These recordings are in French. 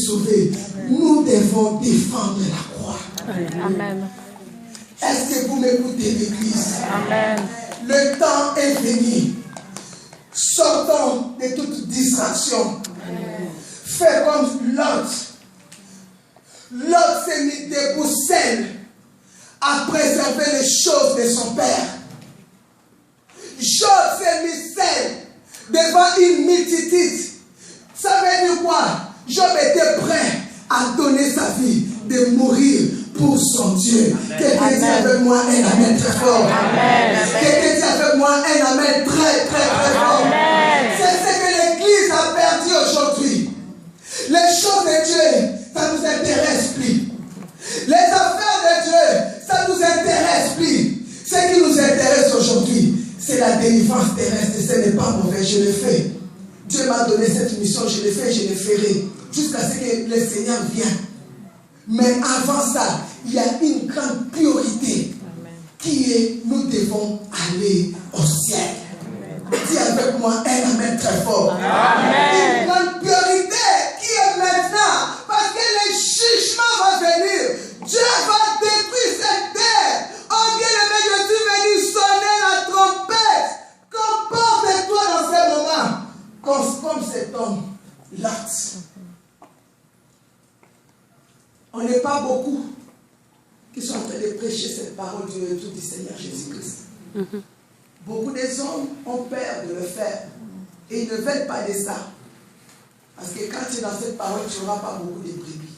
sauver, nous devons défendre la croix. Amen. Est-ce que vous m'écoutez, l'Église? Amen. Le temps est venu. Sortons de toute distraction. Fais comme Lot. Lot s'est mis debout seul à préserver les choses de son père. Job s'est mis seul devant une multitude. Ça veut dire quoi? Job était prêt à donner sa vie, de mourir pour son Dieu. Quelqu'un dit avec moi un amen très fort. Quelqu'un dit avec moi un amen très fort. C'est ce que l'Église a perdu aujourd'hui. Les choses de Dieu, ça nous intéresse plus. Les affaires de Dieu, ça nous intéresse plus. Ce qui nous intéresse aujourd'hui, c'est la délivrance terrestre. Ce n'est pas mauvais, je le fais. Dieu m'a donné cette mission, je le fais, je le ferai. Jusqu'à ce que le Seigneur vienne. Mais avant ça, il y a une grande priorité qui est, nous devons aller au ciel. Dis avec moi un amen très fort. Amen. Une grande priorité qui est maintenant, parce que le jugement va venir. Dieu va détruire cette terre. Oh bien-aimé, je suis venu sonner la trompette. Comporte-toi dans ces moments comme cet homme, Lot. On n'est pas beaucoup qui sont en train de prêcher cette parole du retour du Seigneur Jésus-Christ. Beaucoup des hommes ont peur de le faire. Et ils ne veulent pas de ça. Parce que quand tu es dans cette parole, tu n'auras pas beaucoup de brebis.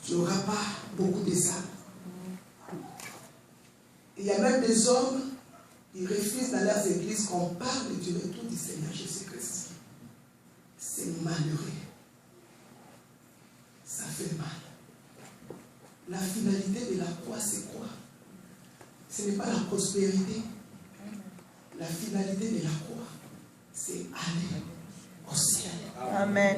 Tu n'auras pas beaucoup de ça. Il y a même des hommes qui refusent dans leurs églises qu'on parle du retour du Seigneur Jésus-Christ. C'est malheureux. Ça fait mal. La finalité de la croix, c'est quoi? Ce n'est pas la prospérité. La finalité de la croix, c'est aller au ciel. Amen.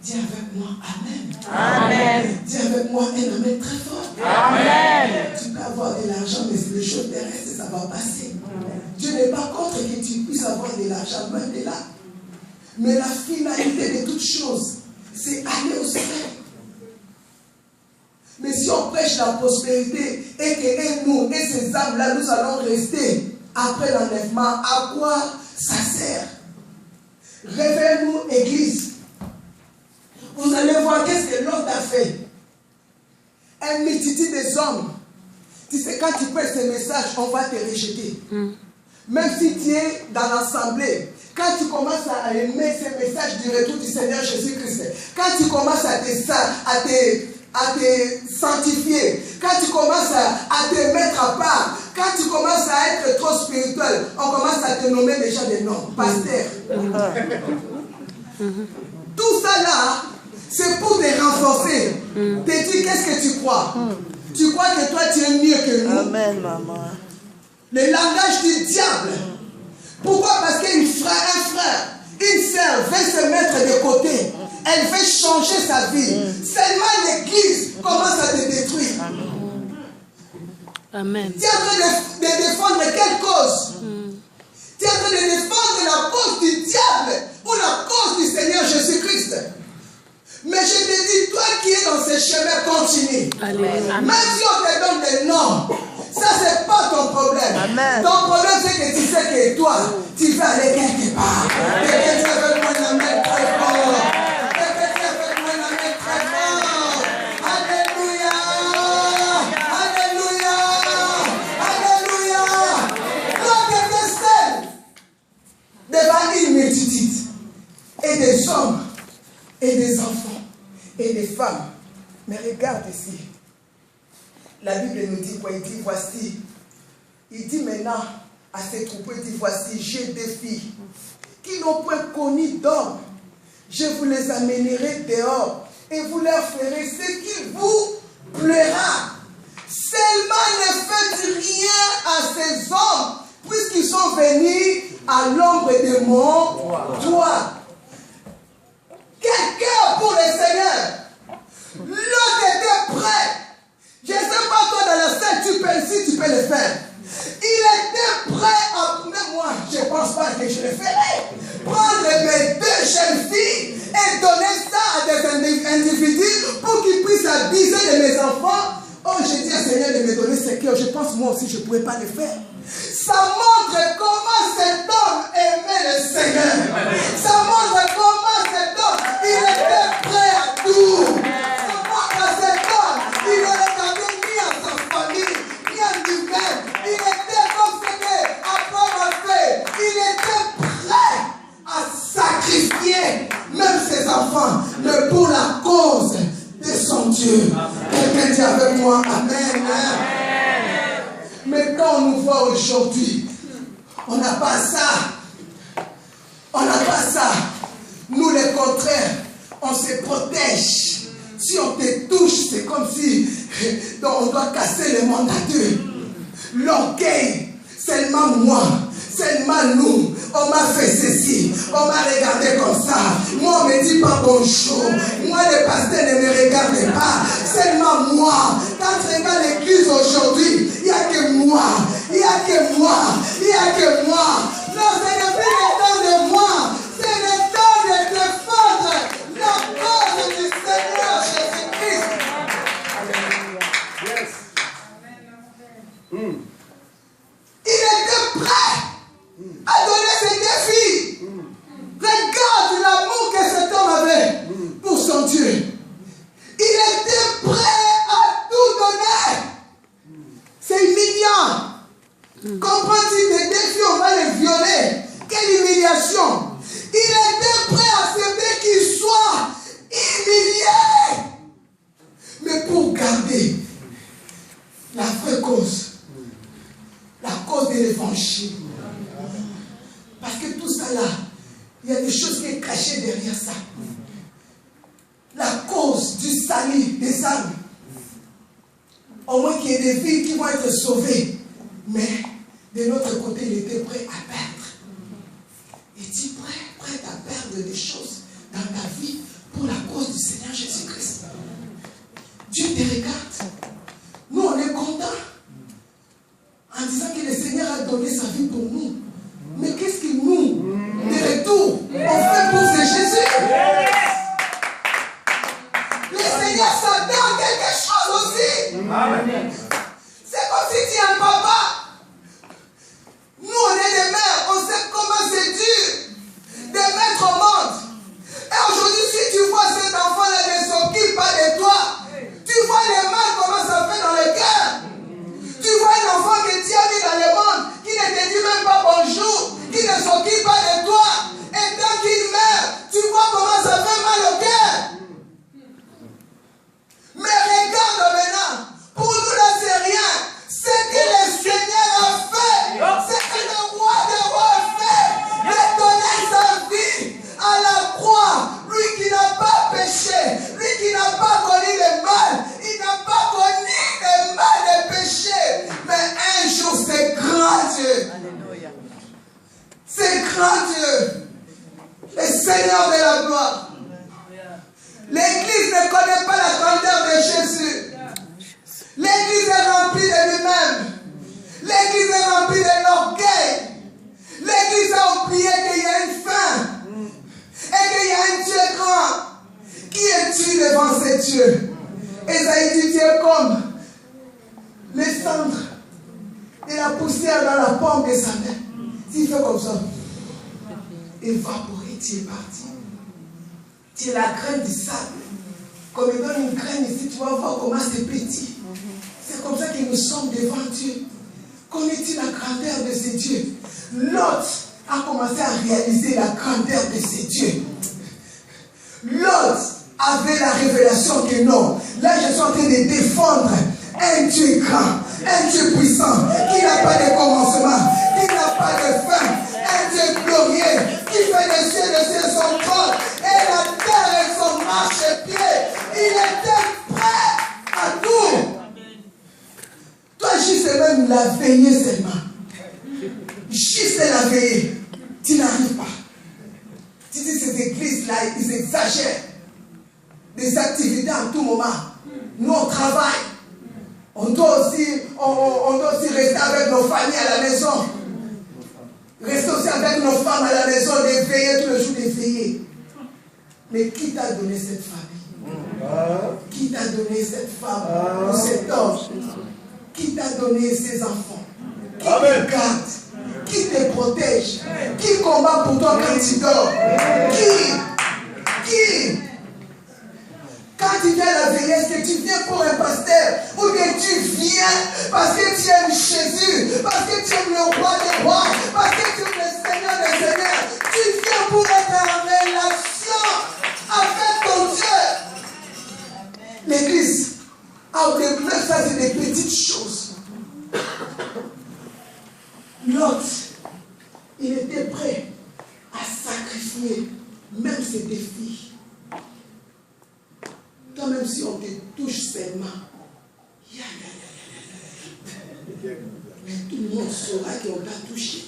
Dis avec moi Amen. Amen. Dis avec moi un amen très fort. Amen. Tu peux avoir de l'argent, mais les choses terrestres, ça va passer. Amen. Dieu n'est pas contre que tu puisses avoir de l'argent, même de là. Mais la finalité de toutes choses, c'est aller au ciel. Mais si on prêche la prospérité et que nous et ces âmes-là, nous allons rester après l'enlèvement, à quoi ça sert? Réveillez-nous, Église. Vous allez voir qu'est-ce que l'autre a fait. Un multitude des hommes. Tu sais, quand tu prêches ce message, on va te rejeter. Même si tu es dans l'assemblée, quand tu commences à aimer ce message du retour du Seigneur Jésus-Christ, quand tu commences à te sanctifier, quand tu commences à te mettre à part, quand tu commences à être trop spirituel, on commence à te nommer déjà des noms, pasteur. Tout ça là, c'est pour te renforcer. Te dire qu'est-ce que tu crois. Tu crois que toi tu es mieux que nous. Amen, maman. Le langage du diable. Pourquoi? Parce qu'un frère, une sœur veut se mettre de côté. Elle veut changer sa vie. Seulement l'église commence à te détruire. Amen. Tu es en train de défendre quelle cause? Tu es en train de défendre la cause du diable ou la cause du Seigneur Jésus-Christ. Mais je te dis, toi qui es dans ce chemin, continue. Même si on te donne des noms, ça c'est pas ton problème. Amen. Ton problème c'est que tu sais que toi, tu vas aller quelque part. Quelqu'un dit avec moi un amen très fort. Quelqu'un dit avec moi un amen très fort. Alléluia. Alléluia. Alléluia. L'homme était seul devant une multitude. Et des hommes, et des enfants, et des femmes. Mais regarde ici. La Bible nous dit quoi? Il dit voici. Il dit maintenant à ces troupeaux, il dit voici, j'ai des filles qui n'ont point connu d'homme. Je vous les amènerai dehors et vous leur ferez ce qui vous plaira. Seulement ne faites rien à ces hommes, puisqu'ils sont venus à l'ombre de mon toit. Quel cœur pour le Seigneur! L'autre était prêt. Je ne sais pas toi dans la scène, si tu peux le faire. Il était prêt à... Mais moi, je ne pense pas que je le ferai. Prendre mes deux jeunes filles et donner ça à des de me donner ce cœur, je pense moi aussi je ne pourrais pas le faire. Ça montre comment cet homme aimait le Seigneur. Ça montre comment cet homme, il était prêt à tout. Ça montre à cet homme, il ne regardait ni à sa famille, ni à lui-même. Il était comme ce qu'Abraham a fait. Il était prêt à sacrifier même ses enfants, mais pour la cause de son Dieu. Quelqu'un dit avec moi, Amen. Mais quand on nous voit aujourd'hui, on n'a pas ça. On n'a pas ça. Nous, le contraire, on se protège. Si on te touche, c'est comme si on doit casser le monde à deux. L'orgueil, seulement moi, seulement nous. On m'a fait ceci, on m'a regardé comme ça. Moi, on ne me dit pas bonjour. Moi, le pasteur ne me regarde pas. Seulement moi. Quand je regarde l'église aujourd'hui, il n'y a que moi. Il n'y a que moi. Il n'y a que moi. Non, ce n'est plus le temps de moi. C'est le temps de défendre la cause du Seigneur Jésus-Christ. Yes. Il était prêt à donner ses défis. Regarde l'amour que cet homme avait pour son Dieu. Il était prêt à tout donner. C'est humiliant. Comprends-tu, des défis, on va les violer. Quelle humiliation. Il était prêt à accepter qu'il soit humilié. Mais pour garder la vraie cause, la cause de l'évangile. Parce que tout ça là, il y a des choses qui sont cachées derrière ça. La cause du salut des âmes. Au moins qu'il y ait des vies qui vont être sauvées. Mais de l'autre côté, il était prêt à perdre. Il dit prêt à perdre des choses dans ta vie pour la cause du Seigneur Jésus-Christ. Dieu te regarde. Nous, on est contents en disant que le Seigneur a donné sa vie pour nous. Mais qu'est-ce que nous, de retour, on fait pour ce Jésus? Le Seigneur s'attend à quelque chose aussi. C'est comme si tu es un papa. Nous, on est des mères, on sait comment c'est dur de mettre au monde. Et aujourd'hui, si tu vois cet enfant-là ne s'occupe pas de toi, tu vois le mal comment ça fait dans le cœur. Tu vois un enfant que tu as mis dans le monde, qui ne te dit même pas bonjour, qui ne s'occupe pas de toi, et tant qu'il meurt, tu vois comment ça fait mal au cœur. Mais regarde maintenant, pour nous là c'est rien, ce que le Seigneur a fait, ce que le roi des rois a fait, de donner sa vie à la croix, lui qui n'a pas péché, lui qui n'a pas connu le mal, il n'a pas connu le mal et le péché, mais un jour c'est grand Dieu. C'est grand Dieu, le Seigneur de la gloire. L'église ne connaît pas la grandeur de Jésus. L'église est remplie de lui-même. L'église est remplie de l'orgueil. L'église a oublié qu'il y a une fin et qu'il y a un Dieu grand. Qui es-tu devant ce Dieu? Esaïe dit, tu es comme les cendres et la poussière dans la paume de sa main. S'il fait comme ça, évaporé, tu es parti. Tu es la graine du sable. Comme il donne une graine ici, tu vas voir comment c'est petit. C'est comme ça que nous sommes devant Dieu. Connais-tu la grandeur de ce Dieu? Lot a commencé à réaliser la grandeur de ce Dieu. Lot avait la révélation que non. Là, je suis en train de défendre un Dieu grand, un Dieu puissant, qui n'a pas de commencement, qui n'a pas de fin, un Dieu glorieux, qui fait des cieux son trône, et la terre et son marchepied. Il était prêt à tout. Toi, juste même la veillée seulement. Juste la veillée. Tu n'arrives pas. Tu dis, ces églises-là, ils exagèrent. Des activités en tout moment. Nous, on travaille. On doit aussi rester avec nos familles à la maison. Rester aussi avec nos femmes à la maison, de veiller tous les jours, de veiller. Mais qui t'a donné cette famille? Qui t'a donné cette femme ou cet homme? qui t'a donné ses enfants, qui te garde, qui te protège, qui combat pour toi quand tu dors. Qui quand tu viens à la veillesse, que tu viens pour un pasteur, ou que tu viens parce que tu aimes Jésus, parce que tu aimes le roi des rois, parce que tu aimes le Seigneur des seigneurs, tu viens pour être en relation avec ton Dieu. L'église a oublié, même ça c'est des petites choses. L'autre, il était prêt à sacrifier même ses filles. Toi, même si on te touche seulement, mais tout le monde saura qu'on t'a touché.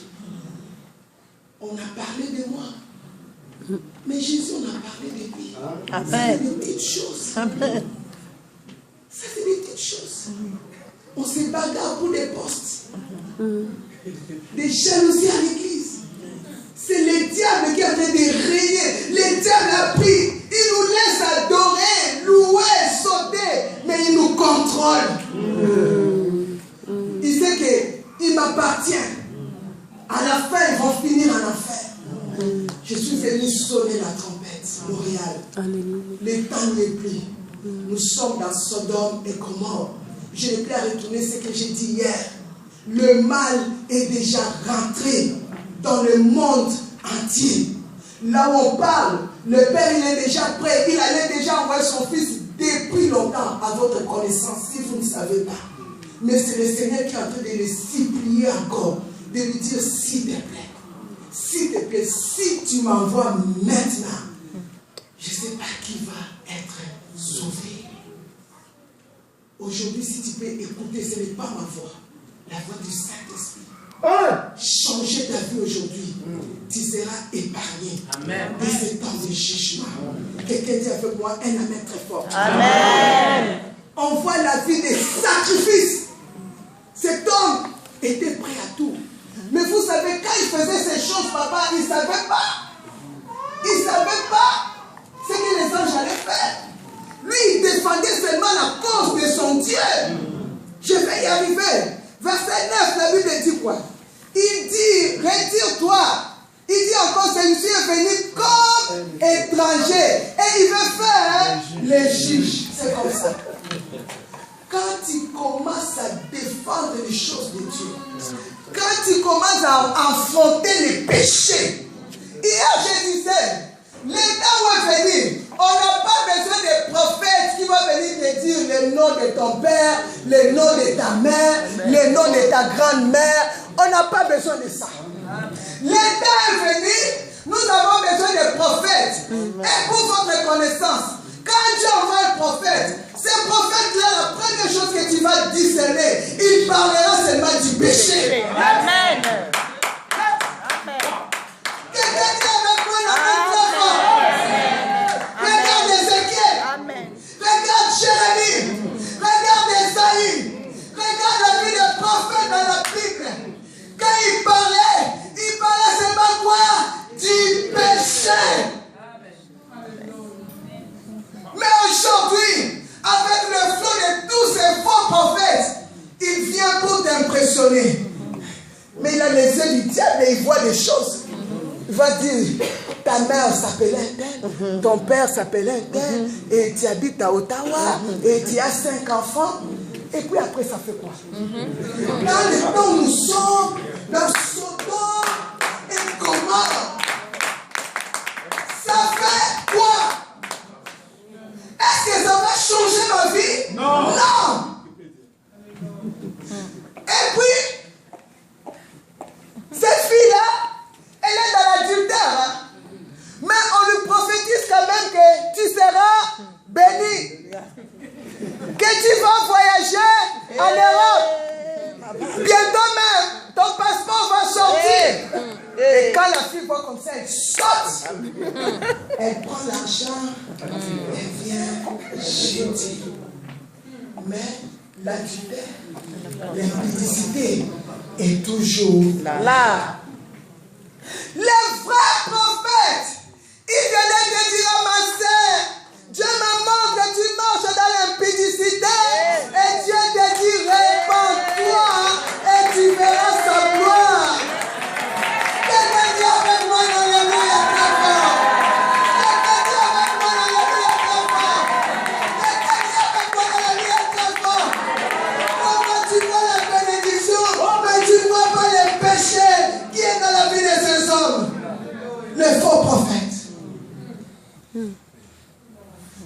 On a parlé de moi. Mais Jésus, on a parlé de lui. Ça, c'est des petites choses. Amen. Ça, c'est des petites choses. On se bagarre pour des postes. Des jalousies à l'église. C'est le diable qui est en train de régner. Le diable a pris. Il nous laisse adorer, louer, sauter. Mais il nous contrôle. Il sait qu'il m'appartient. À la fin, ils vont finir en enfer. Je suis venu sonner la trompette. Montréal. Le temps n'est plus. Nous sommes dans Sodome et Gomorrhe. Je n'ai plus à retourner ce que j'ai dit hier. Le mal est déjà rentré dans le monde entier. Là où on parle, le Père il est déjà prêt. Il allait déjà envoyer son Fils depuis longtemps à votre connaissance, si vous ne savez pas. Mais c'est le Seigneur qui est en train de le supplier encore, de lui dire s'il te plaît, si tu m'envoies maintenant, je ne sais pas qui va être sauvé. Aujourd'hui, si tu peux écouter, ce n'est pas ma voix, la voix du Saint-Esprit. Changer ta vie aujourd'hui, tu seras épargné de ce temps de jugement. Quelqu'un dit avec moi un amen très fort. Amen. On voit la vie des sacrifices. Cet homme était prêt à tout. Mais vous savez, quand il faisait ces choses, papa, il ne savait pas. Il ne savait pas ce que les anges allaient faire. Lui, il défendait seulement la cause de son Dieu. Je vais y arriver. Verset 9, la Bible dit quoi? Il dit, retire-toi. Il dit encore, celui-ci est venu comme étranger. Et il veut faire les juges. C'est comme ça. Quand tu commences à défendre les choses de Dieu, quand tu commences à affronter les péchés, hier je disais, les temps vont venir, on n'a pas besoin de prophètes qui vont venir te dire le nom de ton père, le nom de ta mère, le nom de ta grand-mère. On n'a pas besoin de ça. Le temps est venu, nous avons besoin de prophètes. Et pour votre connaissance, quand Dieu envoie un prophète, ce prophète-là, la première chose que tu vas discerner, il parlera seulement du péché. Amen. Quelqu'un dit avec moi la même fois. Regarde Ézéchiel. Regarde Jérémie. Regarde Esaïe. Regarde la vie des prophètes dans la Bible. Quand il parlait seulement quoi? Du péché. Mais aujourd'hui, avec le flot de tous ces faux prophètes, il vient pour t'impressionner. Mais il a les yeux du diable et il voit des choses. Il va dire, ta mère s'appelait un tel, ton père s'appelait un tel, et tu habites à Ottawa, et tu as 5 enfants. Et puis après, ça fait quoi? Dans le temps où nous sommes, dans Sodome et Gomorrhe, ça fait quoi? Est-ce que ça va changer ma vie? Non. Non. Et puis, cette fille-là, elle est dans l'adultère. Hein? Mais on lui prophétise quand même que tu seras béni. Que tu vas voyager en Europe. Bientôt même, ton passeport va sortir. Et quand la fille voit comme ça, elle saute. Elle prend l'argent. Elle vient jeter. Mais l'adultère, l'impudicité est toujours là. Les vrais prophètes, ils venaient te dire à ma sœur, Dieu me montre que tu marches dans l'impudicité. Et Dieu te dit, répands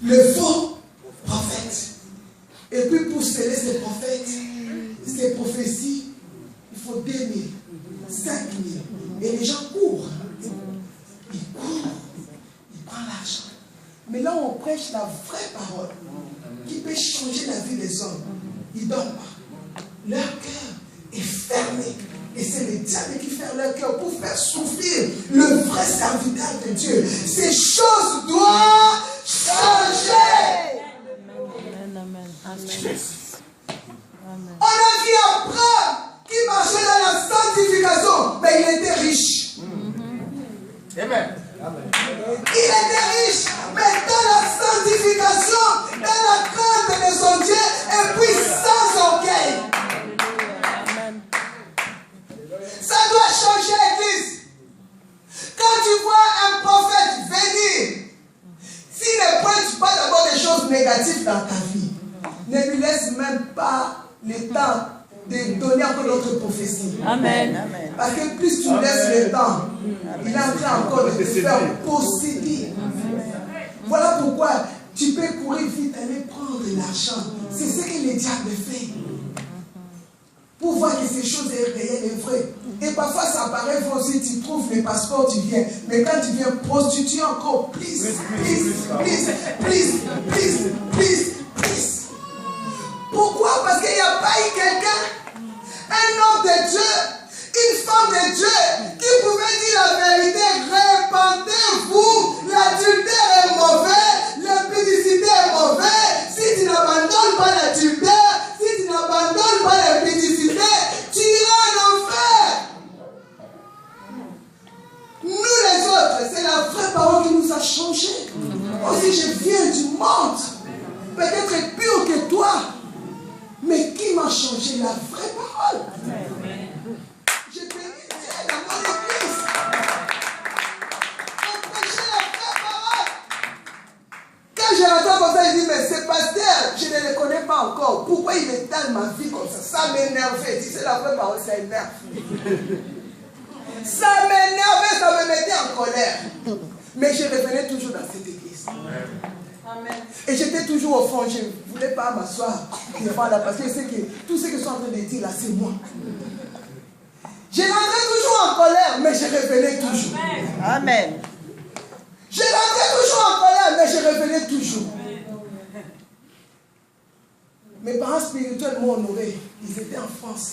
le faux prophète. Et puis pour sceller ces prophètes, ces prophéties, il faut 2000, 5000. Et les gens courent. Ils courent. Ils prennent l'argent. Mais là, on prêche la vraie parole qui peut changer la vie des hommes. Ils ne donnent pas. Leur cœur est fermé. Et c'est le diable qui ferme leur cœur pour faire souffrir le vrai serviteur de Dieu. Ces choses doivent changer. Amen. On a vu Abraham qui marchait dans la sanctification, mais il était riche. Amen. Il était riche, mais dans la sanctification, dans la crainte de son Dieu, et puis sans orgueil. Ça doit changer, l'église. Quand tu vois un prophète venir, s'il ne pointe pas d'abord des choses négatives dans ta vie, ne lui laisse même pas le temps de donner encore d'autres prophéties. Amen. Parce que plus tu laisses le temps, il est en train encore de te faire posséder. Voilà pourquoi tu peux courir vite, aller prendre de l'argent. C'est ce que le diable fait. Pour voir que ces choses sont réelles et vraies. Et parfois ça paraît vrai aussi, tu trouves les passeports, tu viens. Mais quand tu viens prostituer encore, please. Pourquoi? Parce qu'il n'y a pas eu quelqu'un, un homme de Dieu, une femme de Dieu, qui pouvait dire la vérité. Répentez-vous, l'adultère est mauvais, l'impudicité est mauvais. Si tu n'abandonnes pas l'adultère, si tu n'abandonnes pas l'impudicité, tu iras en enfer. Nous les autres, c'est la vraie parole qui nous a changés. Aussi je viens du monde, peut-être pur que toi, mais qui m'a changé? La vraie parole. J'ai béni Dieu dans mon église. On prêchait la vraie parole. Quand je l'entends comme ça, il dit, mais ce pasteur, je ne le connais pas encore. Pourquoi il étale ma vie comme ça? Ça m'énervait. Si c'est la vraie parole, ça énerve. Ça m'énervait, ça me mettait en colère. Mais je revenais toujours dans cette église. Amen. Et j'étais toujours au fond, je ne voulais pas m'asseoir devant là parce que je sais que tout ce que je suis en train de dire là, c'est moi. Je rentrais toujours en colère, mais je revenais toujours. Amen. Je rentrais toujours en colère, mais je revenais toujours. Mes parents spirituels m'ont honoré. Ils étaient en France.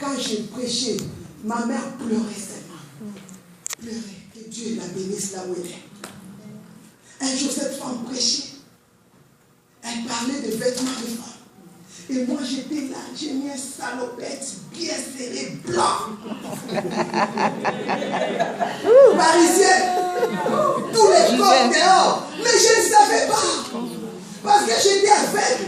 Quand j'ai prêché, ma mère pleurait seulement. Pleurait. Que Dieu la bénisse là où elle est. Un jour, cette femme prêchait. Elle parlait de vêtements de femmes. Et moi, j'étais là, j'ai mis un salopette bien serré, blanc. Parisienne. Tous les corps dehors. Mais je ne savais pas. Parce que j'étais aveugle.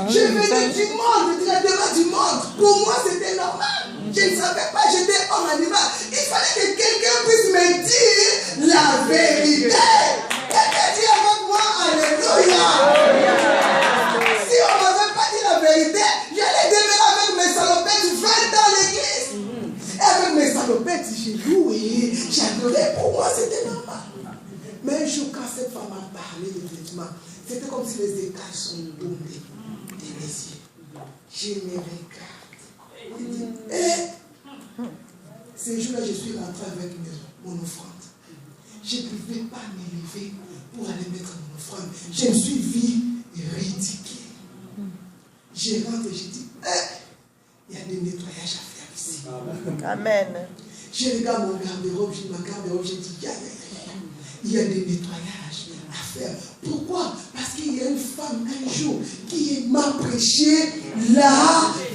Je venais du monde, directement du monde. Pour moi, c'était normal. Je ne savais pas, j'étais homme animal. Il fallait que quelqu'un puisse me dire la vérité. Quelqu'un dit avec moi, alléluia. Si on ne m'avait pas dit la vérité, j'allais demeurer avec mes salopettes 20 dans l'église. Et avec mes salopettes, j'ai loué, j'adorais. Pour moi, c'était normal. Mais un jour, quand cette femme a parlé de vêtements, c'était comme si les écailles sont tombées de mes yeux. Je me regarde. Et ces jours-là, je suis rentré avec mon offrande. Je ne pouvais pas m'élever pour aller mettre mon offrande. Je me suis vu ridicule. Je rentre et je dis, il y a des nettoyages à faire ici. Amen. Je regarde mon garde-robe, je dis, ma garde-robe, je dis, il y a des nettoyages à faire. Pourquoi? Parce qu'il y a une femme un jour qui m'a prêché la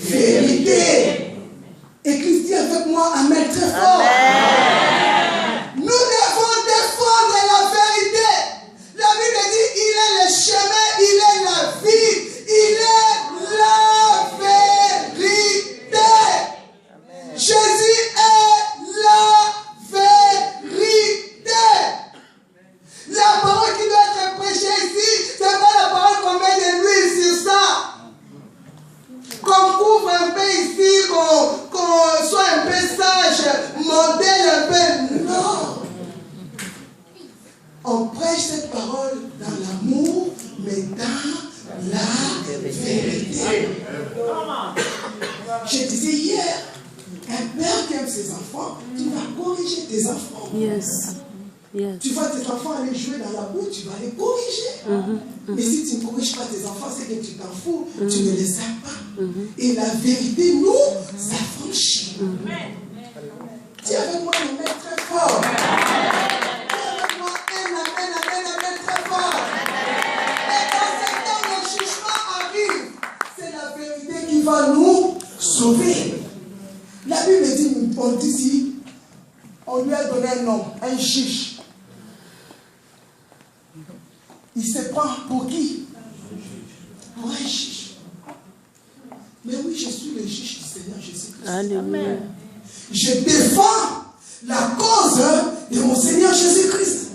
vérité. Église, dis avec moi, amen, très fort. Amen. Nous devons défendre la vérité. La Bible dit, il est le chemin, il est la vie, il est la vérité. Amen. Jésus est la vérité. La parole qui doit être prêchée ici, c'est pas la parole qu'on met de l'huile sur ça. Qu'on couvre un peu ici. prière. Un père qui aime ses enfants, tu vas corriger tes enfants. Yes. Yes. Tu vois tes enfants aller jouer dans la boue, tu vas les corriger. Mais si tu ne corriges pas tes enfants, c'est que tu t'en fous, tu ne les aimes pas. Et la vérité nous affranchit. Dis avec moi, amen très fort. Dis avec moi, amen, amen, amen très fort. Et dans ce temps, le jugement arrive. C'est la vérité qui va nous sauver. La Bible dit, on dit ici, on lui a donné un nom, un juge. Il se prend pour qui? Pour un juge. Mais oui, je suis le juge du Seigneur Jésus-Christ. Alléluia. Je défends la cause de mon Seigneur Jésus-Christ.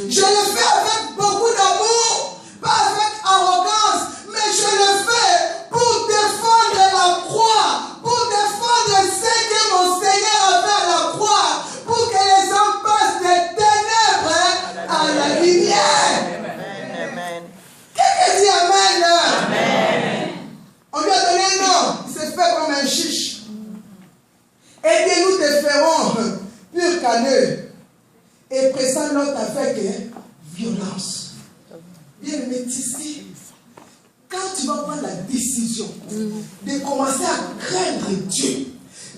Je le fais avec beaucoup d'amour, pas avec arrogance, mais je le fais pour défendre la croix, pour défendre ce que mon Seigneur a fait à la croix, pour que les hommes passent des ténèbres à la lumière. Quelqu'un dit amen. On lui a donné un nom, il s'est fait comme un chiche. Et bien nous te ferons pur caneux et pressant l'autre avec violence. Bien aimé, ici, quand tu vas prendre la décision de commencer à craindre Dieu,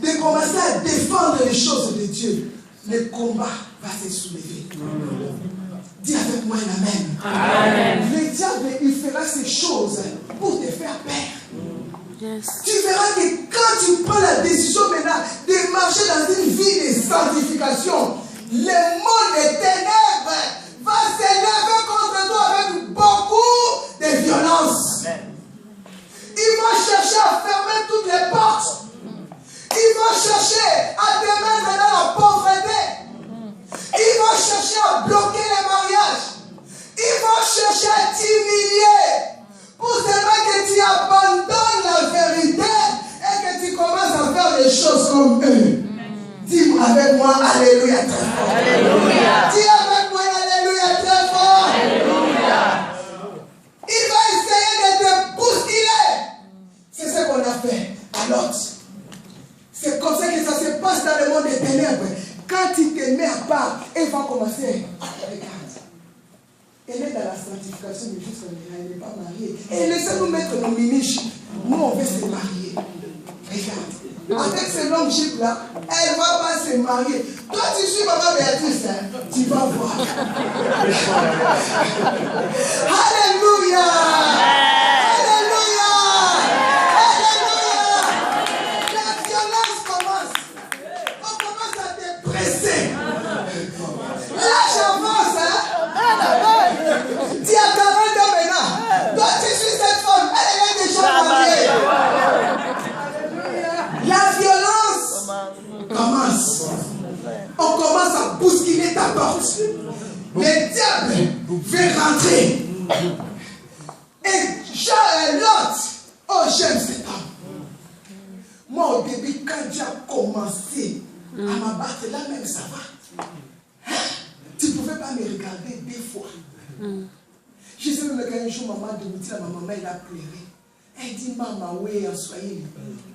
de commencer à défendre les choses de Dieu, le combat va se soulever. Dis avec moi un amen. Amen. Le diable, il fera ces choses pour te faire peur. Yes. Tu verras que quand tu prends la décision maintenant de marcher dans une vie de sanctification, le monde des ténèbres va s'élever contre toi avec beaucoup de violence. Ils vont chercher à fermer toutes les portes. Ils vont chercher à te mettre dans la pauvreté. Ils vont chercher à bloquer les mariages. Ils vont chercher à t'humilier. Pour seulement que tu abandonnes la vérité et que tu commences à faire les choses comme eux. Dis avec moi, alléluia très fort. Alléluia. Dis avec moi, alléluia très fort. Alléluia. Il va essayer de te bousculer. C'est ce qu'on a fait à Lot. C'est comme ça que ça se passe dans le monde des ténèbres. Quand il te met à part, il va commencer. Regarde. Elle est dans la sanctification, mais juste elle n'est pas mariée. Et laissez-nous mettre nos miniches. Nous, on veut se marier. Regarde. Avec ce long jeep là, elle ne va pas se marier. Toi, tu suis maman Béatrice, hein? Tu vas voir. Alléluia! Alléluia! Alléluia! La violence commence. On commence à te presser. L'âge avance, hein? Tu as 40 ans maintenant. Toi, tu suis cette femme. Elle est déjà mariée. La violence commence. On commence à bousculer ta porte. Le diable veut rentrer. Et Lot, oh j'aime cet homme. Moi au début, quand j'ai commencé à m'abattre, là même ça va. Hein? Tu ne pouvais pas me regarder deux fois. Je sais même qu'un jour, maman de Mouti, ma maman, elle a pleuré. Elle dit, maman, oui, en Swahili.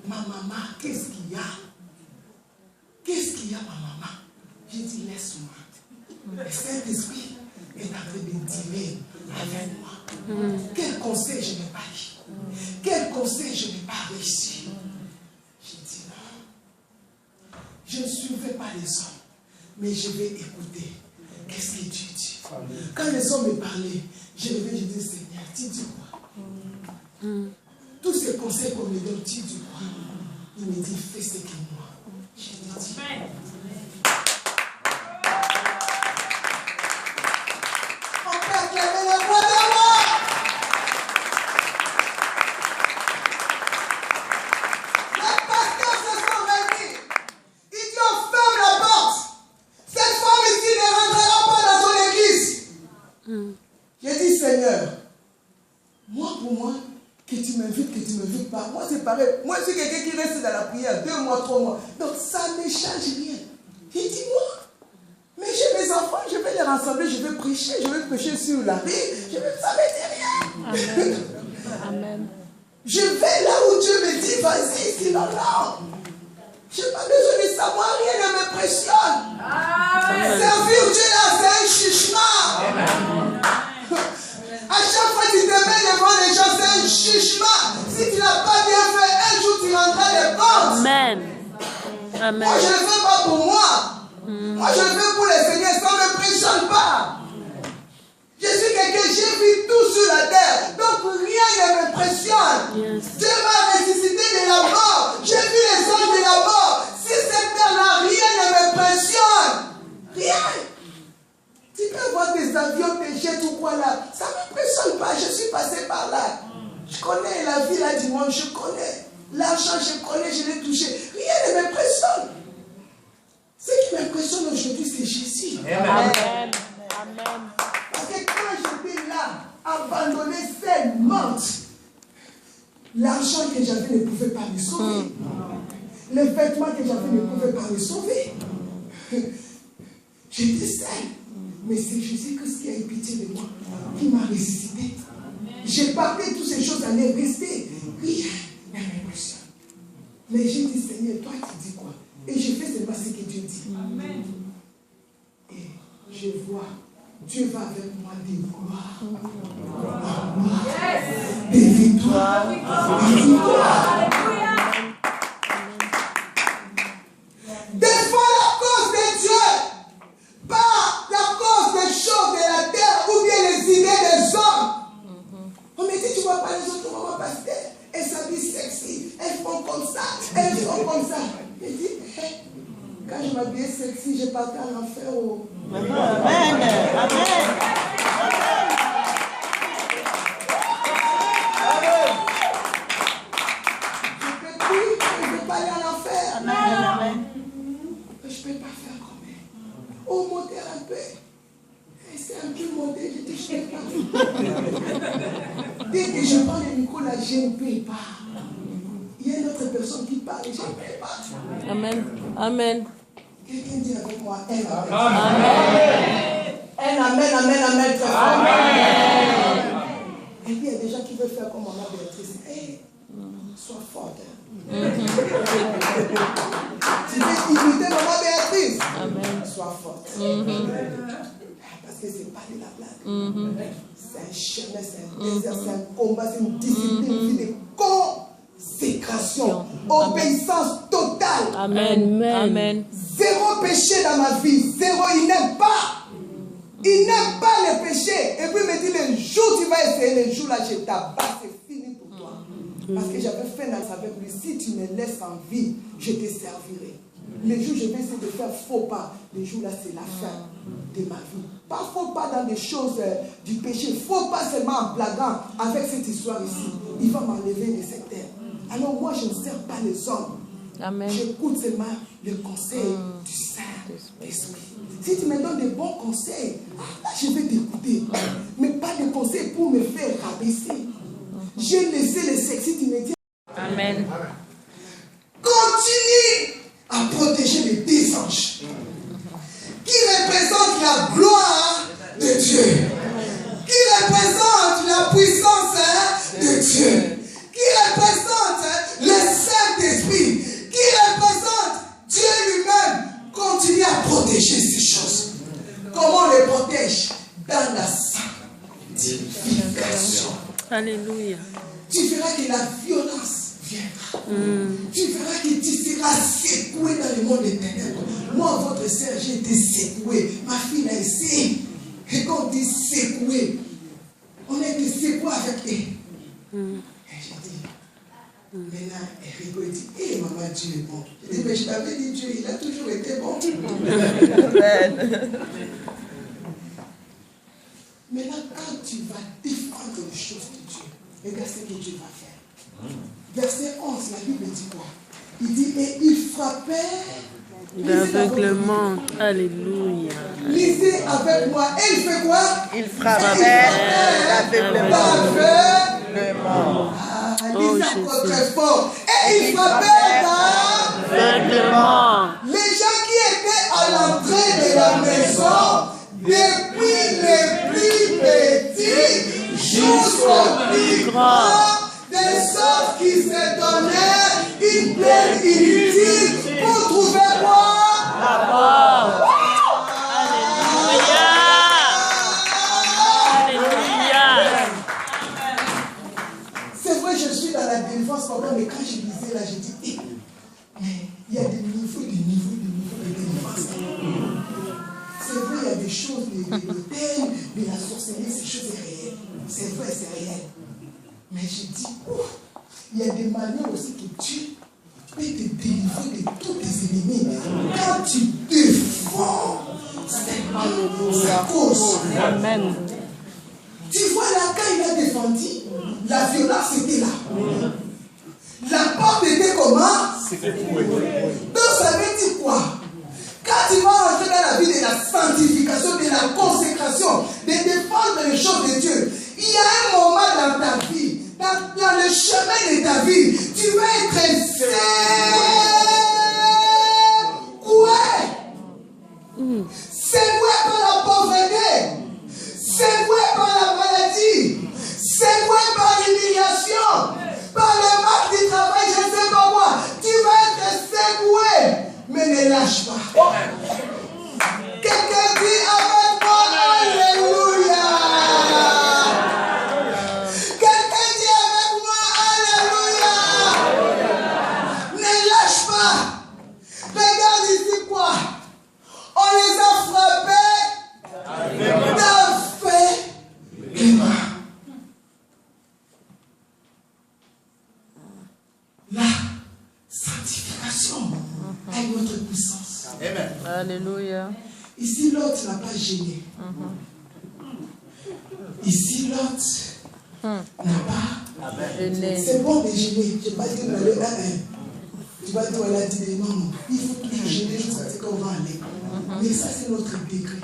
Ma maman, qu'est-ce qu'il y a? Qu'est-ce qu'il y a, ma maman? J'ai dit, laisse-moi. Le Saint-Esprit est en train de dîner avec moi. Quel conseil je n'ai pas eu? Quel conseil je n'ai pas réussi? J'ai dit, non. Je ne suivais pas les hommes, mais je vais écouter. Qu'est-ce que Dieu dit? Quand les hommes me parlaient, je dis, Seigneur, tu dis quoi? Tous ces conseils qu'on me donne, tu dis quoi? Il me dit, fais ce que moi. Je lui dis, on peut acclamer la voix d'amour. Les pasteurs se sont réunis. Il dit, on ferme la porte. Cette femme ici ne rentrera pas dans son église. J'ai dit, Seigneur, moi pour moi, que tu m'invites pas. Moi c'est pareil. Moi je suis quelqu'un qui reste dans la prière 2 mois, 3 mois. Donc ça ne change rien. J'ai dit, moi, mais j'ai mes enfants, je vais les rassembler, je vais prêcher sur la rue. Ça ne me dit rien. Amen. Je vais là où Dieu me dit, vas-y, sinon non. m'impressionne. Servir Dieu là, c'est un chichement. À chaque fois que tu te mets devant les gens, c'est un chichement. Si tu n'as pas bien fait, un jour tu rendras les comptes. Amen. Amen. Moi, je ne le fais pas pour moi. Moi, je le fais pour les Seigneurs. Ça ne m'impressionne pas. Je suis quelqu'un, j'ai vu tout sur la terre. Donc, rien ne m'impressionne. Yes. Dieu m'a ressuscité de la mort. J'ai vu les anges de la mort. Si cette terre-là, rien ne m'impressionne. Rien. Tu peux voir des avions, des jets ou quoi là. Ça ne m'impressionne pas. Je suis passé par là. Je connais la vie là du monde. Je connais. L'argent, je connais, je l'ai touché. Rien ne m'impressionne. Ce qui m'impressionne aujourd'hui, c'est Jésus. Amen. Parce que quand j'étais là, abandonné, seul, morte, l'argent que j'avais ne pouvait pas me sauver. Les vêtements que j'avais ne pouvaient pas me sauver. J'étais seul. Mais c'est Jésus-Christ qui a eu pitié de moi, qui m'a ressuscité. J'ai parlé de toutes ces choses, allaient rester. Rien ne m'impressionne. Mais j'ai dit, Seigneur, toi tu dis quoi? Et je fais seulement ce que Dieu dit. Amen. Et je vois, Dieu va avec moi des gloires. Des victoires. Défends la cause de Dieu. Pas la cause des choses de la terre ou bien les idées des hommes. On me dit, tu vois pas les autres mamans parce qu'elles s'habillent sexy, elles font comme ça, elles font comme ça. Je dis, quand je m'habillais sexy, je partais en enfer. Amen. Amen. Je peux plus, je ne peux pas aller en enfer. Amen. Je ne peux pas faire comme elle. Oh, monter un peu. C'est un peu monté, je dis, je ne peux pas. Dès que je prends le micro, là, je ne peux pas. Il y a une autre personne qui parle et je ne peux pas. Amen. Amen. Quelqu'un dit avec moi, un amen. Amen. Un amen, amen, amen, très fort. Amen. Et puis il y a des gens qui veulent faire comme maman Béatrice. Hey, sois forte. Tu veux imiter maman Béatrice? Amen. Sois forte. Parce que c'est pas de la blague. C'est un chemin, c'est un désert, c'est un combat, c'est une discipline, une vie de consécration, obéissance totale. Amen. Amen. Zéro péché dans ma vie, zéro, il n'aime pas. Il n'aime pas le péché. Et puis il me dit, le jour où tu vas essayer, le jour là, je t'abasse, c'est fini pour toi. Parce que j'avais fait dans avec lui, si tu me laisses en vie, je te servirai. Le jour où je vais essayer de faire faux pas, le jour là, c'est la fin de ma vie. Pas faux pas dans des choses du péché, faux pas seulement en blaguant avec cette histoire ici. Il va m'enlever de cette terre. Alors moi, je ne sers pas les hommes. Amen. J'écoute seulement le conseil du Saint-Esprit. Si tu me donnes de bons conseils, là je vais t'écouter. Mais pas de conseils pour me faire rabaisser. J'ai laissé le sexe, si tu me dis. Amen. Continue à protéger les 10 anges qui représentent la gloire de Dieu, qui représentent la puissance de Dieu, qui représentent le Saint-Esprit, qui représente Dieu lui-même. Continue à protéger ces choses. Comment on les protège? Dans la sanctification. Alléluia. Tu verras que la violence viendra. Tu verras que tu seras secoué dans le monde des ténèbres. Moi, votre sœur, j'ai été secoué. Ma fille a essayé. Et quand on dit secoué, on a été secoué avec elle. Et j'ai dit, maintenant, elle rigole et dit, hé maman, Dieu est bon. Je dis, mais je t'avais dit, Dieu, il a toujours été bon. Maintenant, quand tu vas défendre les choses de Dieu, regarde ce que Dieu va faire. Verset 11, la Bible dit quoi? Il dit, et il frappait D'aveuglement. Alléluia. Lisez avec moi. Et il fait quoi? Il frappait l'aveuglement. Lisez encore très fort. Et il frappait D'aveuglement. les gens qui étaient à l'entrée de la maison, depuis les plus petits jusqu'aux plus grands, des sortes qui se donnaient une peine inutile pour trouver quoi? La l'hôtel, de la sorcellerie, ces choses sont réelles. C'est vrai, c'est réel. Mais j'ai dit, il y a des manières aussi que Dieu peut te délivrer de tous tes ennemis. Quand tu défends sa cause. Amen. Tu vois là, quand il a défendu, la violence était là. La porte était comment? Donc ça veut dire quoi? Quand tu vas entrer dans la vie de la sanctification, de la consécration, de défendre les choses de Dieu, il y a un moment dans ta vie, dans le chemin de ta vie, tu vas être secoué par la pauvreté, secoué par la maladie, secoué par l'humiliation, par le manque du travail, je ne sais pas moi. Tu vas être secoué, mais ne lâche pas. Quelqu'un dit avec moi, Alléluia. Quelqu'un dit avec moi, Alléluia. Ne lâche pas. Regarde ici quoi. On les a frappés d'un fait humain. La sanctification a une autre puissance. Amen. Alléluia. Ici, l'autre n'a pas gêné. Ici, l'autre n'a pas. C'est bon de gêner. Je ne vais pas dire le 1. Tu vas dire, elle a dit non, non. Il faut toujours gêner jusqu'à ce qu'on va aller. Mais ça, c'est notre degré.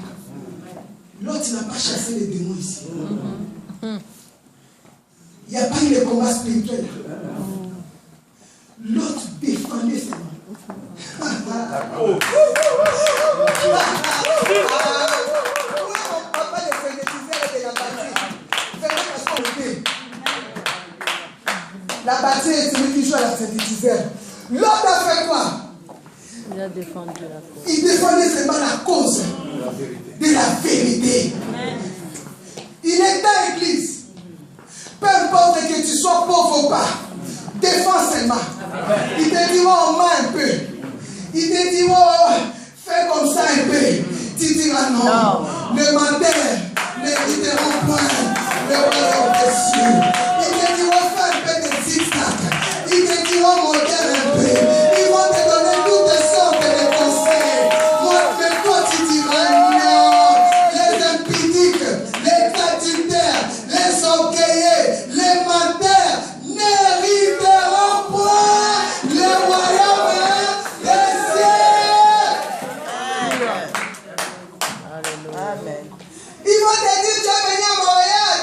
L'autre n'a pas chassé les démons ici. Il n'y a pas eu de combat spirituel. L'autre défendait ses mains. La bâtie est celui qui joue à la synthétiseur. L'autre a fait quoi? Il a défendu la cause. Il défendait seulement la cause de la vérité. Il est dans l'église. Peu importe que tu sois pauvre ou pas, défends seulement. Il te dit, oh, main un peu. Il te dit, oh, fais comme ça un peu. Tu diras non. Le menteur ne quitteront point le royaume des cieux. Il te dit, oh, fais un peu de zigzag. Il te dit, oh, modère un peu. Ils vont te donner toutes sortes de conseils. Moi, mais toi, tu diras non. Les impudiques, les adultères, les orgueilleux, les menteurs n'hériteront point le royaume des cieux. Amen. Ils vont te dire, tu es venu à Montréal.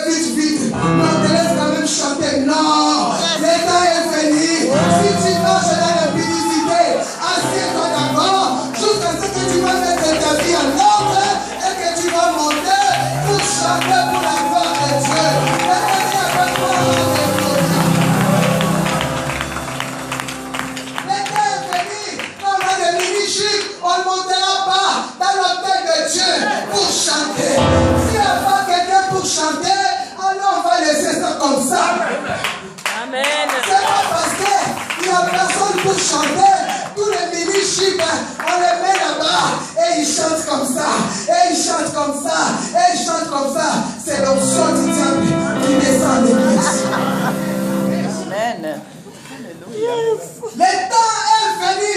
Vite, vite. Non, te laisse quand même chanter. Non, le temps est venu. Si tu marches dans l'impudicité, assieds-toi d'abord jusqu'à ce que tu vas mettre ta vie en ordre et que tu vas monter pour chanter pour la gloire de Dieu. Regardez avec moi, alléluia. Le temps est venu. Quand on a des mini-chics, on ne montera pas dans l'hôtel de Dieu pour chanter. S'il n'y a pas quelqu'un pour chanter, alors on va laisser ça comme ça. Amen. C'est pas parce qu'il n'y a personne pour chanter. Tous les mini-chips, on les met là-bas et ils chantent comme ça. Et ils chantent comme ça. Et ils chantent comme ça. C'est l'option du diable qui descend de l'église. Amen. Le temps est venu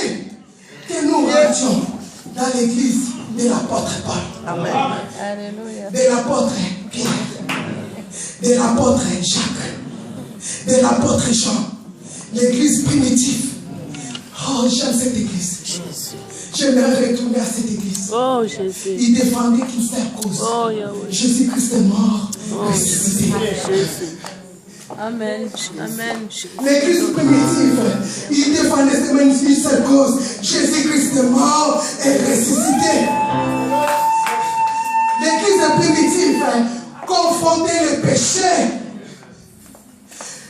que nous rentrions dans l'église de l'apôtre Paul. Amen. Alléluia. De l'apôtre Pierre, de l'apôtre Jacques, de l'apôtre Jean, l'église primitive. Oh, j'aime cette église. J'aimerais retourner à cette église. Oh Jésus. Il défendait toute sa cause. Oh Yahweh. Jésus-Christ est mort, ressuscité. Jésus. Amen. Amen. L'église primitive, il défendait sa cause. Jésus-Christ est mort et ressuscité. L'église primitive confrontait le péché.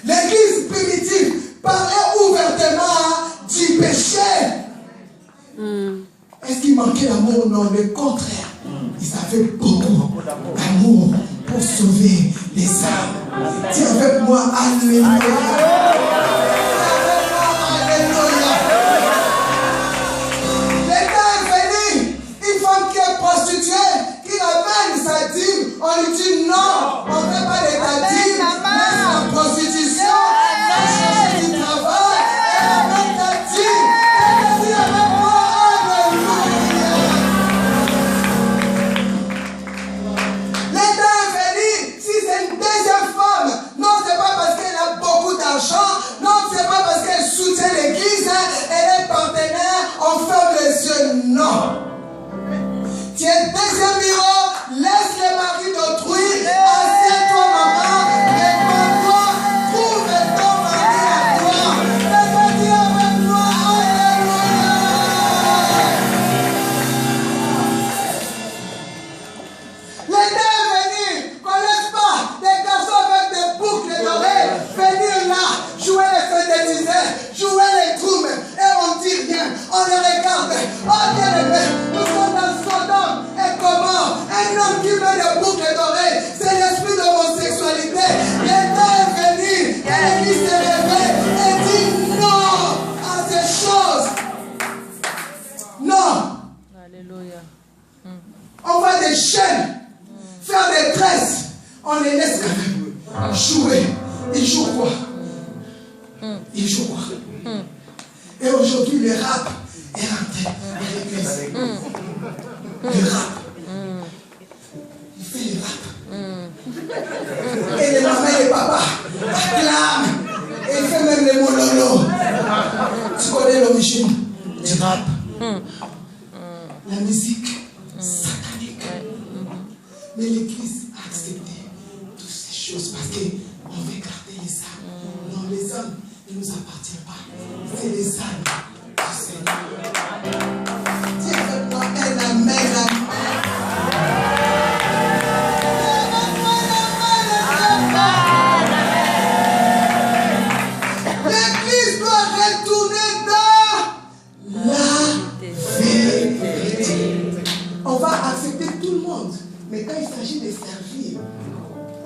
L'église primitive parlait ouvertement du péché. Est-ce qu'il manquait l'amour? Non, le contraire. Ils avaient beaucoup d'amour pour sauver les âmes. Dis avec moi, alléluia. Alléluia. L'état est venu. Une femme qui est prostituée chaînes, faire des tresses. On les laisse quand même jouer. Ils jouent quoi? Ils jouent quoi? Et aujourd'hui, le rap est rentré à l'église. Le rap. Il fait le rap. Et les mamans et les papas acclament. Et il fait même les monologues. Tu connais l'origine du rap? La musique satanique. Mais l'église a accepté toutes ces choses parce qu'on veut garder les âmes. Non, les âmes ne nous appartiennent pas. C'est les âmes du Seigneur. Dis avec moi un amen, amen. L'église doit retourner dans la vérité. On va accepter tout le monde. Mais quand il s'agit de servir,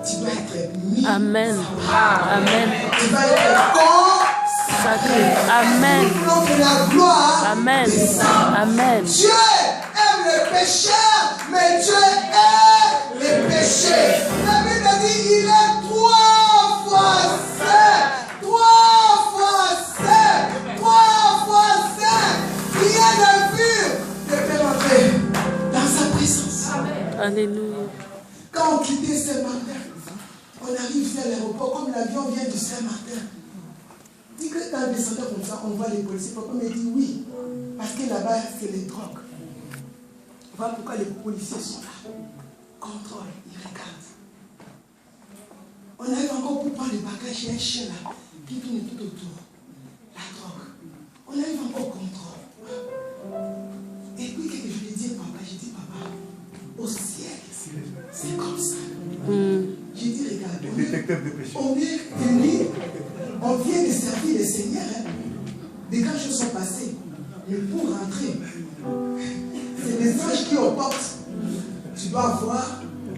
tu dois être mis. Amen. Amen. Tu dois être Sacré. Amen. Pour de la gloire. Amen. Des saints. Amen. Dieu aime les pécheurs, mais Dieu aime les péchés. La Bible dit il est 3 fois saint. 3 fois saint. 3 fois saint. Rien d'impur ne peut rentrer dans sa présence. Alléluia. Quand on quittait Saint-Martin, on arrive vers l'aéroport, comme l'avion vient de Saint-Martin. Dis que quand on descendait comme ça, on voit les policiers. Papa me dit oui, parce que là-bas, c'est les drogues. Voilà pourquoi les policiers sont là. Contrôle, ils regardent. On arrive encore pour prendre les bagages, il y a un chien là, qui tourne tout autour. La drogue. On arrive encore au contrôle. Et puis, qu'est-ce que je lui dis à papa? J'ai dit, papa, au ciel, c'est comme ça. J'ai dit, regarde, on est venu, on vient de servir le Seigneur. Hein. Des grandes choses sont passées. Mais pour rentrer, c'est les anges qui aux portes. Tu dois avoir le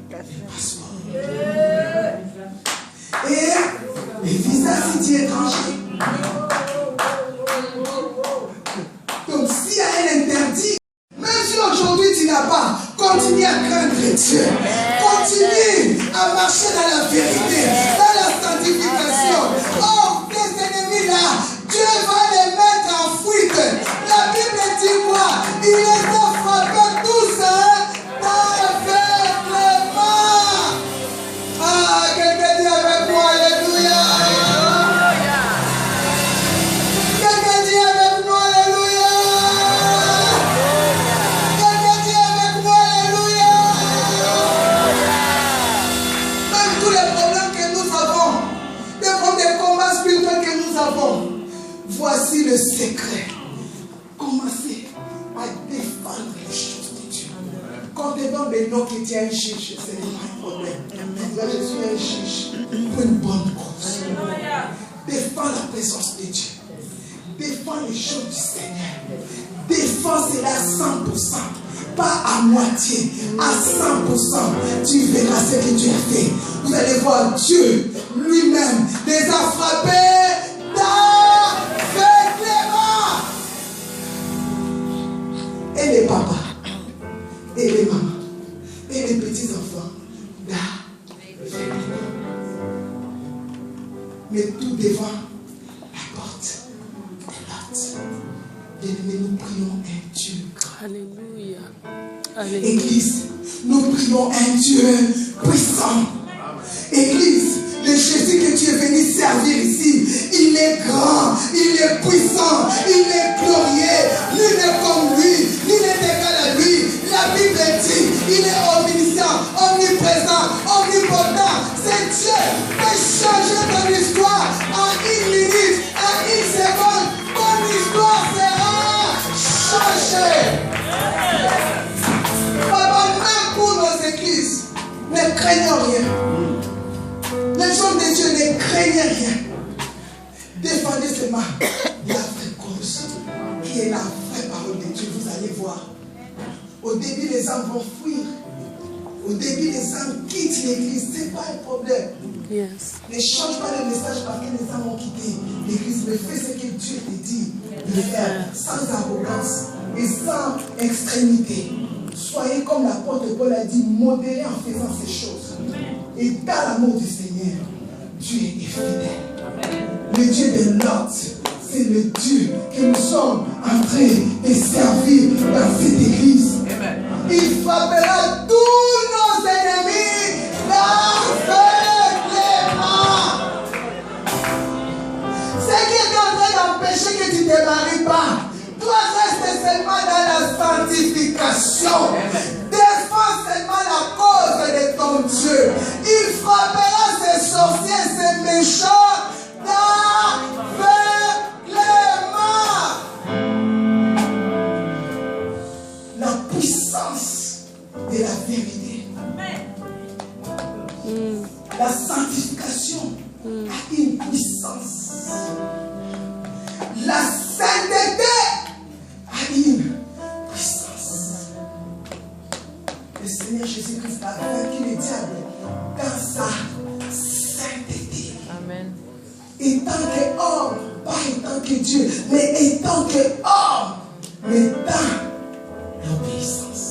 passeport. Et les visas si tu es étranger. Donc s'il y a un interdit, même si aujourd'hui tu n'as pas, continue à craindre Dieu. Continue à marcher dans la vérité, dans la sanctification. Oh, tes ennemis là, Dieu va les mettre en fuite. La Bible dit quoi? Il les a frappés tous aveuglement. Ah, quelqu'un dit avec moi, alléluia. Quelqu'un dit avec moi, alléluia. Quelqu'un dit avec moi, alléluia. Même tous les problèmes que nous avons, des combats spirituels que nous avons, voici le secret. Commencez à défendre les choses de Dieu. Quand tu donnes des noms que tu es un juge, ce n'est pas un problème. Moi, je suis un juge pour une bonne cause. Défends la présence de Dieu. Défends les choses du Seigneur. Défends cela à 100%. Pas à moitié, à 100%. Tu verras ce que Dieu a fait. Vous allez voir Dieu lui-même les a frappés d'aveuglement. Et les papas, et les mamans, et les petits-enfants d'aveuglement. Mais tout devant la porte de l'autre. Bien-aimés, nous prions un Dieu grand. Alléluia. Alléluia. Église, nous prions un Dieu puissant. Église, le Jésus que tu es venu servir ici, il est grand, il est puissant, il est glorieux. Nul n'est comme lui, nul n'est égal à lui. La Bible dit, il est omniscient, omniprésent, omnipotent. C'est Dieu qui changer ton histoire en 1 minute, en 1 seconde. Ton histoire sera changée. Papa, même pour nos églises, ne craignons rien. Les gens de Dieu ne craignent rien. Défendez seulement la vraie cause, qui est la vraie parole de Dieu. Vous allez voir. Au début, les âmes vont fuir. Au début, les âmes quittent l'église. Ce n'est pas un problème. Yes. Ne change pas le message parce que les âmes ont quitté l'église. Mais fais ce que Dieu te dit de faire, sans arrogance et sans extrémité. soyez comme l'apôtre Paul a dit, modérés en faisant ces choses. Et dans l'amour du Seigneur, Dieu est fidèle. Le Dieu de Lot, c'est le Dieu que nous sommes en train de servir dans cette église. Amen. Il frappera tous nos ennemis d'aveuglement. Ce qui est en train d'empêcher que tu ne te maries pas, toi reste seulement dans la sanctification. Défends seulement la cause de ton Dieu. Il frappera ces sorciers, ces méchants d'aveuglement. La puissance de la vérité. La sanctification a une puissance. La sainteté a une puissance. Le Seigneur Jésus-Christ a vaincu le diable dans sa sainteté. Amen. Étant qu'homme, pas étant que Dieu, mais étant qu'homme, mais dans l'obéissance.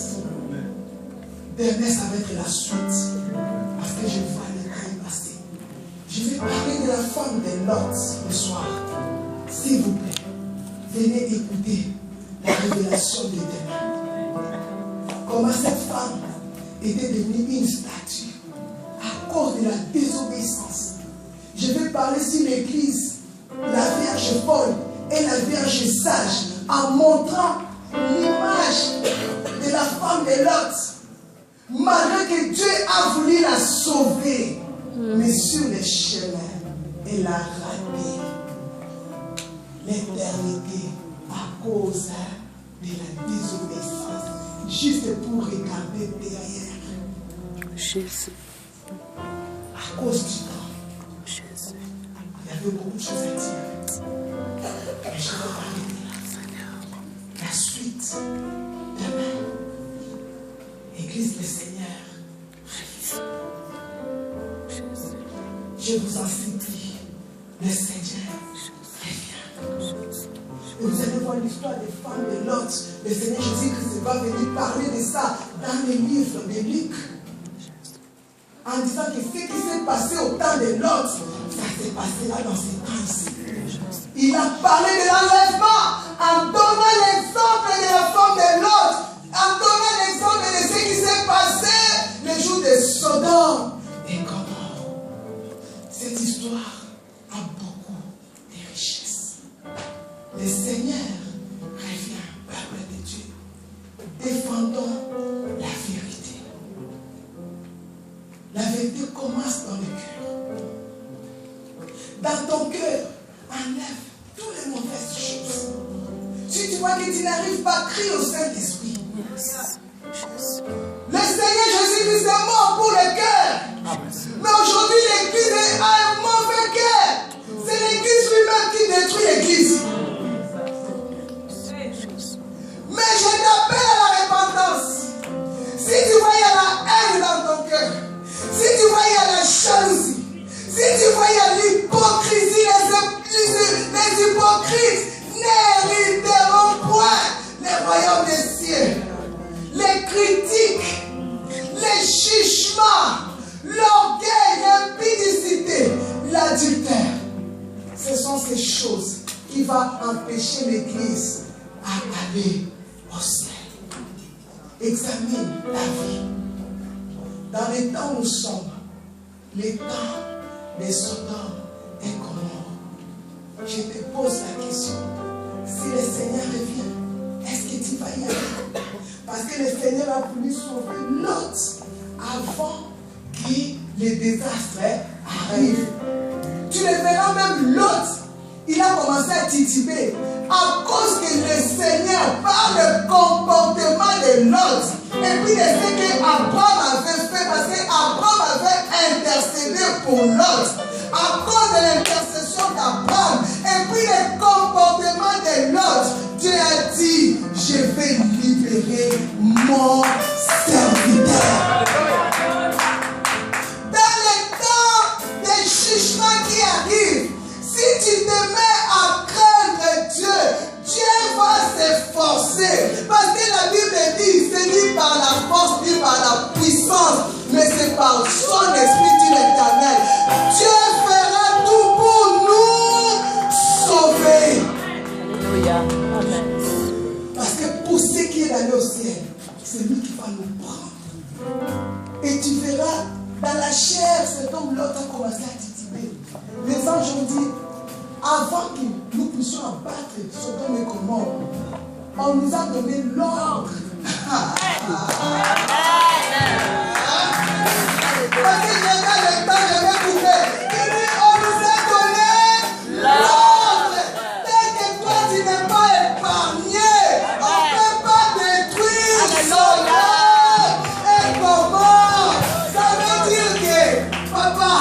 Demain, ça va être la suite. Parce que je vois le temps passer. Je vais parler de la femme de Lot le soir. S'il vous plaît, venez écouter la révélation de demain. Comment cette femme était devenue une statue à cause de la désobéissance. Je vais parler sur l'église, la Vierge folle et la Vierge sage, en montrant l'image de la femme de Lot. Malgré que Dieu a voulu la sauver, mais sur le chemin, elle a raté l'éternité à cause de la désobéissance. Juste pour regarder derrière. Jésus. À cause du temps. Jésus. Il y avait beaucoup de choses à dire. Mais je vais parler de la suite. Demain, Église du Seigneur. Je vous en supplie, le Seigneur revient. Et vous allez voir l'histoire des femmes de Lot. Le Seigneur Jésus-Christ va venir parler de ça dans les livres de Luc. En disant que ce qui s'est passé au temps de Lot, ça s'est passé là dans ces temps-ci. Il a parlé de l'enlèvement en donnant l'exemple de la femme de Lot, en donnant l'exemple de ce qui s'est passé le jour de Sodome et Gomorrhe. Cette histoire a beaucoup de richesses. Le Seigneur revient, peuple de Dieu. Défendons la vérité. La vérité commence dans le cœur. Dans ton cœur, enlève toutes les mauvaises choses. Si tu vois que tu n'arrives pas, crie au Saint-Esprit. Le Seigneur Jésus-Christ est mort pour le cœur. Mais aujourd'hui, l'Église a un mauvais cœur. C'est l'Église lui-même qui détruit l'Église. Mais je t'appelle à la repentance. Si tu vois, il y a la haine dans ton cœur. Si tu vois, il y a la jalousie. Si tu vois, il y a l'hypocrisie, les hypocrites n'hériteront point les royaumes des cieux. Les critiques, les jugements, l'orgueil, l'impudicité, l'adultère. Ce sont ces choses qui vont empêcher l'Église à aller au ciel. Examine ta vie. Dans les temps où nous sommes, les temps des Sodome et Gomorrhe, je te pose la question. Si le Seigneur revient, est-ce que tu vas y aller? Parce que le Seigneur a voulu sauver Lot avant que les désastres arrivent. Tu le verras même Lot, il a commencé à tituber à cause que le Seigneur, par le comportement de Lot, et puis de ce qu'Abraham avait fait, parce qu'Abraham avait intercédé pour Lot, à cause de l'intercession d'Abraham, et puis le comportement de Lot, Dieu a dit, je vais libérer mon serviteur. Dans le temps des jugements qui arrivent, si tu te mets à craindre Dieu, Dieu va s'efforcer. Parce que la Bible dit, c'est dit par la d'aller au ciel, c'est lui qui va nous prendre. Et tu verras, dans la chair, cet homme l'autre a commencé à tituber. Les anges ont dit, avant que nous puissions abattre Sodome et Gomorrhe, on nous a donné l'ordre. Parce que j'ai dans le temps, je vais couper. Il dit, on nous a donné l'ordre. Dès que toi, tu n'es pas épargné, on ne peut pas détruire Sodome et Gomorrhe. Ça veut dire que, papa,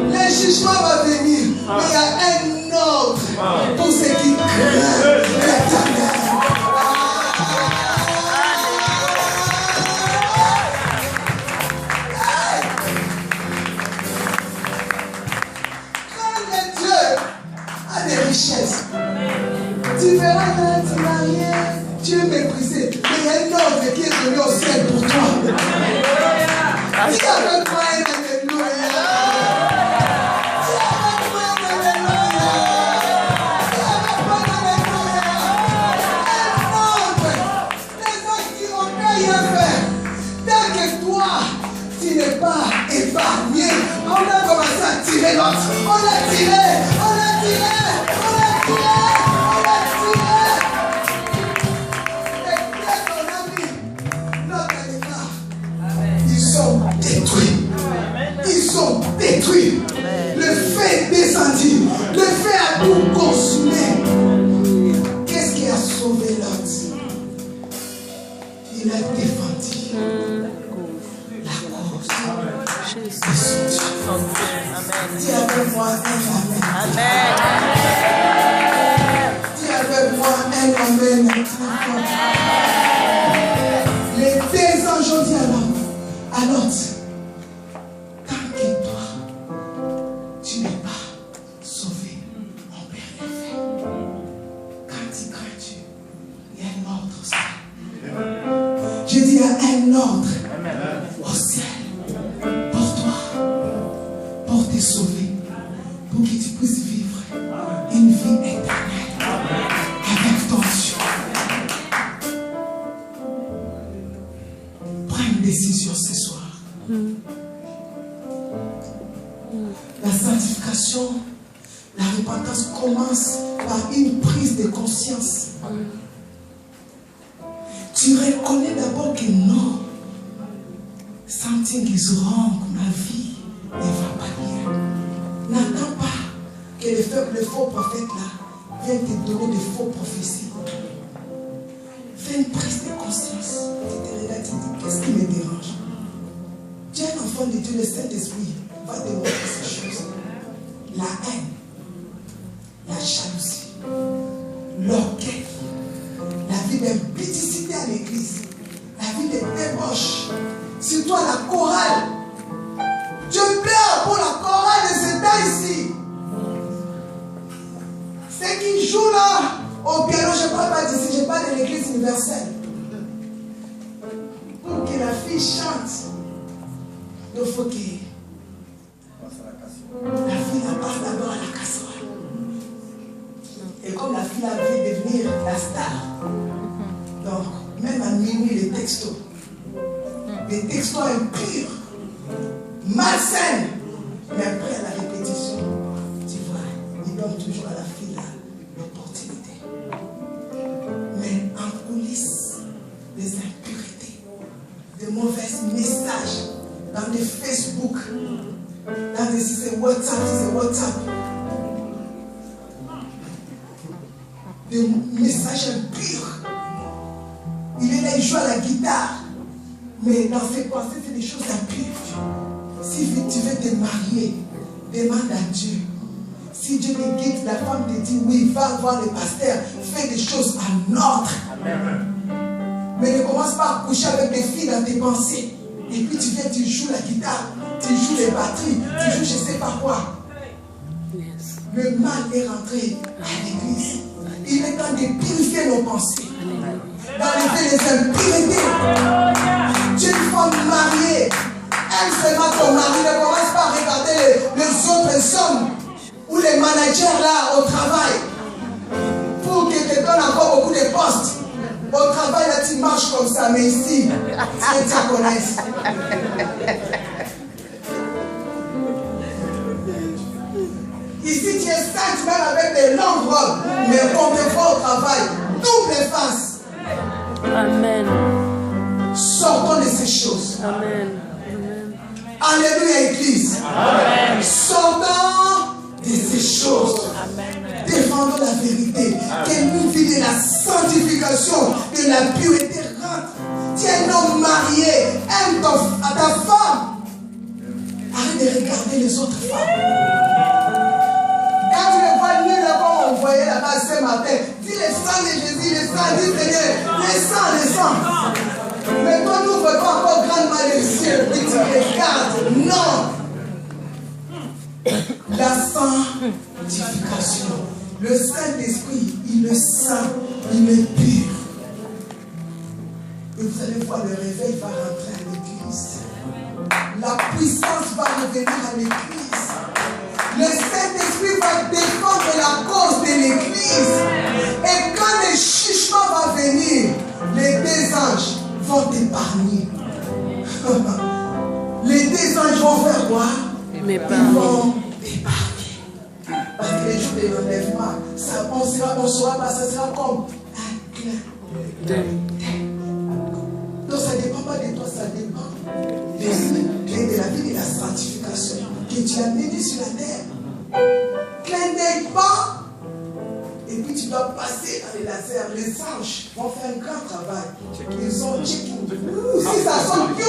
le jugement va venir, mais il y a un ordre pour ceux qui craignent l'Éternel. Tu verras que tu n'as rien, tu es méprisé. Mais il y a un ordre qui est donné au ciel pour toi. Dis avec moi un alléluia. Dis avec moi un alléluia. Dis avec moi un alléluia. Un ordre. Les gens qui ont rien fait. Dès que toi, tu n'es pas épargné, on a commencé à tirer l'autre. On l'a tiré. On l'a tiré. On l'a tiré. Détruits. Ils sont détruits. Le feu est descendu. Le feu a tout consumé. Qu'est-ce qui a sauvé Lot? Il a défendu la cause de son Dieu. Dis avec moi un amen. Dis avec moi un amen. Les deux anges ont dit à Lot, tant que toi, tu n'es pas sauvé, on perd les faits. Quand tu crains Dieu, il y a un ordre au ciel. Je dis, il y a un ordre au ciel pour toi, pour te sauver, pour que tu puisses vivre une vie éternelle avec ton Dieu. Prends une décision ce soir. La sanctification, la repentance commence par une prise de conscience. Tu reconnais d'abord que non, something is wrong, ma vie ne va pas bien. N'attends pas que le faux prophète là vienne te donner de faux prophéties. Fais une prise de conscience. Tu te regardes, tu te dis, qu'est-ce qui me dérange? Tu es un enfant de Dieu, le Saint-Esprit va te montrer ces choses. La haine, la jalousie, l'orgueil, la vie d'impudicité à l'église, la vie de débauche, surtout à la chorale. Je pleure pour la chorale de ce temps ici. Ceux qui jouent là au piano, je ne parle pas d'ici, je parle de l'église universelle. Pour que la fille chante, il faut que la fille passe d'abord à la casserole. Et comme la fille a vu devenir la star, donc même à minuit les textos impurs, malsains, mais après à la répétition, tu vois, ils donnent toujours à la fille l'opportunité. Mais en coulisses, des impuretés, de mauvais messages, dans des Facebook, dans des WhatsApp, des messages impurs. Il est là, il joue à la guitare, mais dans ses pensées, c'est des choses impures. Si tu veux te marier, demande à Dieu. Si Dieu te guide, la femme te dit oui, va voir le pasteur, fais des choses en ordre. Mais ne commence pas à coucher avec des filles dans tes pensées. Et puis tu viens, tu joues la guitare, tu joues les batteries, tu joues je ne sais pas quoi. Le mal est rentré à l'église. Il est temps de purifier nos pensées, d'enlever les impuretés. Tu es une femme mariée, aime seulement ton mari, ne commence pas à regarder les autres hommes ou les managers là au travail pour qu'ils te donnent encore beaucoup de postes. Au travail là, tu marches comme ça, mais ici, Dieu te connaît. Ici, tu es sainte même avec des longues robes, mais on te voit au travail, double face. Amen. Sortons de ces choses. Amen. Alléluia, Église. Amen. Sortons de ces choses. Amen. Défendons la vérité. Que nous vie de la sanctification, de la pureté rentre. Tu es un homme marié. Aime ta femme. Arrête de regarder les autres femmes. Quand tu les vois nuls là-bas, on voyait là-bas ce matin. Dis le sang de Jésus, le sang, dis Seigneur, le sang. Mais toi, n'ouvre pas encore grandement les yeux, puis tu regardes. Non. La sanctification. Le Saint-Esprit, il est saint, il est pur. Et vous allez voir, le réveil va rentrer à l'église. La puissance va revenir à l'église. Le Saint-Esprit va défendre la cause de l'église. Et quand le jugement va venir, les deux anges vont t'épargner. Les deux anges vont faire quoi? Ils vont t'épargner. Parce que les jours de l'enlèvement, on sera pas, ça sera comme un clin. Donc ça ne dépend pas de toi, ça dépend de la vie de la sanctification que tu as mis sur la terre. Clin d'œil pas. Et puis tu dois passer dans les lasers. Les anges vont faire un grand travail. Ils ont checké. Si ça sonne